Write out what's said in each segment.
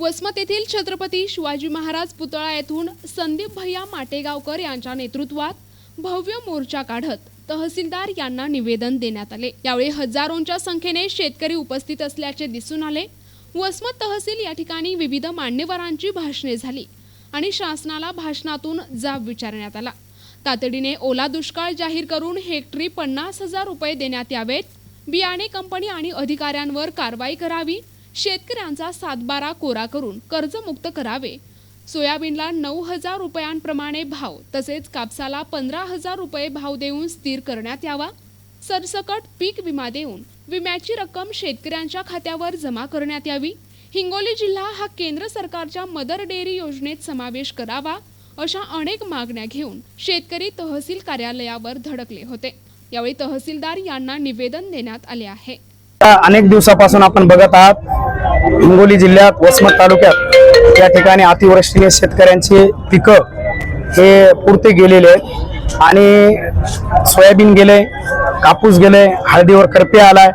वसमत येथील छत्रपती शिवाजी महाराज पुतळा येथून संदीप भैया माटेगावकर यांच्या नेतृत्वात भव्य मोर्चा काढत तहसीलदार यांना निवेदन देण्यात आले। यावेळी हजारोंच्या संख्येने शेतकरी उपस्थित असल्याचे दिसून आले। वसमत तहसील या ठिकाणी विविध मान्यवरांची भाषणे झाली आणि शासनाला भाषणातून जाब विचारण्यात आला। तातडीने ओला दुष्काळ जाहीर करून हेक्टरी 50,000 रुपये देण्यात यावेत। बियाणे कंपनी आणि अधिकाऱ्यांवर कारवाई करावी। शेतकऱ्यांचा 7/12 कोरा करून कर्जमुक्त करावे। सोयाबीनला 9,000 रुपयांप्रमाणे भाव तसेच कापसाला 15,000 रुपये भाव देऊन स्थिर करण्यात यावा। सरसकट पीक विमा देऊन विम्याची रक्कम शेतकऱ्यांच्या खात्यावर जमा करण्यात यावी। हिंगोली जिल्हा हा केंद्र सरकारच्या मदर डेअरी योजनेत समावेश करावा अशा अनेक मागण्या घेऊन शेतकरी तहसील कार्यालयावर धडकले होते। यावेळी तहसीलदार यांना निवेदन देण्यात आले आहे। अनेक दिवसापासून आपण बघत आहात हिंगोली जिल्ह्यात वसमत तालुक्यात या ठिकाणी अतिवृष्टीने शेतकऱ्यांची पिकं हे पुरते गेलेले आहेत आणि सोयाबीन गेले, कापूस गेले, हळदीवर करपे आलाय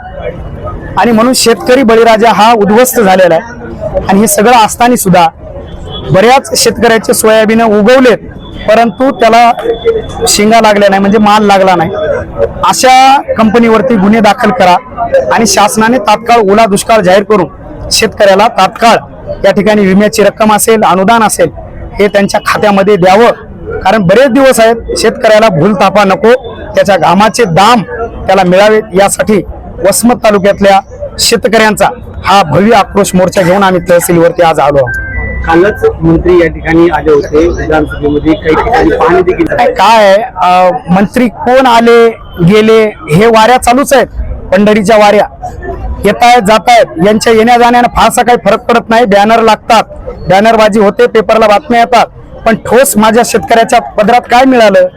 आणि म्हणून शेतकरी बळीराजा हा उद्ध्वस्त झालेला आहे। आणि हे सगळं असताना सुद्धा बऱ्याच शेतकऱ्याचे सोयाबीन उगवलेत परंतु त्याला शिंगा लागल्या नाही, म्हणजे माल लागला नाही। अशा कंपनीवरती गुन्हे दाखल करा आणि शासनाने तात्काळ ओला दुष्काळ जाहीर करून शेतकऱ्याला तात्काळ या ठिकाणी विम्याची रक्कम असेल, अनुदान असेल हे त्यांच्या खात्यामध्ये द्यावं। कारण बरेच दिवस आहेत शेतकऱ्याला भूलथापा नको, त्याच्या घामाचे दाम त्याला मिळावेत यासाठी वसमत तालुक्यातल्या शेतकऱ्यांचा हा भव्य आक्रोश मोर्चा घेऊन आम्ही तहसीलवरती आज आलो आहोत। कालच मंत्री या ठिकाणी आले होते, विधानसभेमध्ये काही ठिकाणी पाहणी देखील। काय मंत्री कोण आले गेले हे वाऱ्या चालूच आहेत, पंढरीच्या वाऱ्या येत आहेत जात आहेत। यांच्या येण्या जाण्याने फारसा काही फरक पडत नाही। बॅनर लागतात, बॅनरबाजी होते, पेपरला बातम्या येतात, पण ठोस माझ्या शेतकऱ्याच्या पदरात काय मिळालं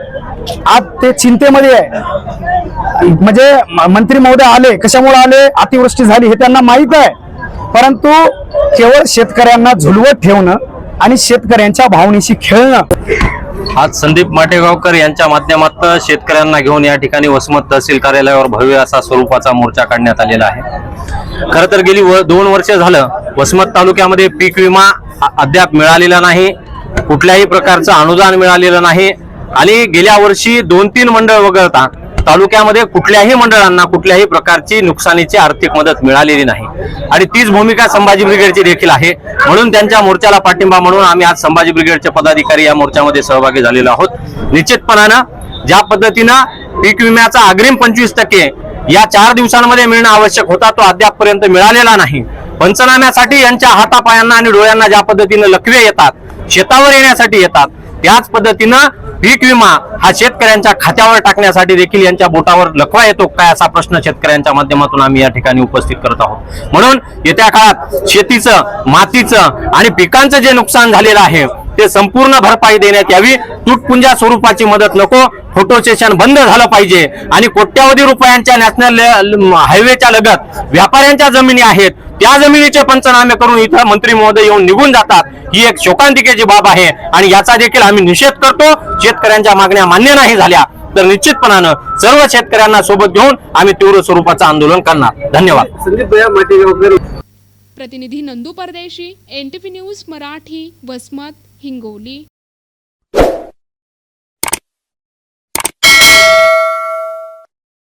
आज ते चिंतेमध्ये आहे। म्हणजे मंत्री महोदय आले, कशामुळे आले, अतिवृष्टी झाली हे त्यांना माहित आहे, परंतु केवळ शेतकऱ्यांना झुलवत ठेवणं आणि शेतकऱ्यांच्या भावनेशी खेळणं। आज संदीप माटेगावकर यांच्या माध्यमातून शेतकऱ्यांना घेऊन या ठिकाणी वसमत तहसील कार्यालयावर भव्य असा स्वरूपाचा मोर्चा काढण्यात आलेला आहे। खरं तर गेली 2 वर्ष झालं वसमत तालुक्यामध्ये पीक विमा अद्याप मिळालेला नाही, कुठल्याही प्रकारचं अनुदान मिळालेलं नाही आणि गेल्या वर्षी 2-3 मंडळ वगळता तालुक्यामध्ये कुठल्याही मंडळांना कुठल्याही प्रकारची नुकसानीची आर्थिक मदत मिळालेली नाही आणि तीच भूमिका संभाजी ब्रिगेडची देखील आहे। म्हणून त्यांच्या मोर्चाला पाठिंबा म्हणून आम्ही आज संभाजी ब्रिगेडचे पदाधिकारी या मोर्चामध्ये सहभागी झालेलो आहोत। निश्चितपणानं ज्या पद्धतीनं पीक विम्याचा अग्रिम 25% या 4 दिवसांमध्ये मिळणं आवश्यक होता तो अद्यापपर्यंत मिळालेला नाही। पंचनाम्यासाठी यांच्या हातापायांना आणि डोळ्यांना ज्या पद्धतीनं लकवे येतात, शेतावर येण्यासाठी येतात, त्याच पद्धतीनं पीक विमा हा शेतकऱ्यांच्या खात्यावर टाकण्यासाठी देखील यांच्या बोटावर लकवा येतो काय असा प्रश्न शेतकऱ्यांच्या माध्यमातून आम्ही या ठिकाणी उपस्थित करत आहोत। म्हणून येत्या काळात शेतीचं, मातीचं आणि पिकांचं जे नुकसान झालेलं आहे ते संपूर्ण भरपाई देण्यात यावी। तुटपुंजा स्वरूपाची मदत नको, फोटो सेशन बंद झालं पाहिजे आणि कोट्यावधी रुपयांच्या नॅशनल हायवेच्या लगत व्यापाऱ्यांच्या जमिनी आहेत त्या जमिनीचे पंचनामे करून इथं मंत्री महोदय येऊन निघून जातात, ही एक शोकांतिकेची बाब आहे आणि याचा देखील आम्ही निषेध करतो। शेतकऱ्यांच्या मागण्या मान्य नाही झाल्या तर निश्चितपणानं सर्व शेतकऱ्यांना सोबत घेऊन आम्ही तीव्र स्वरूपाचं आंदोलन करणार। धन्यवाद। संदीप भैया माटेगावकर। प्रतिनिधी नंदू परदेशी, NTV न्यूज मराठी, वसमत, हिंगोली।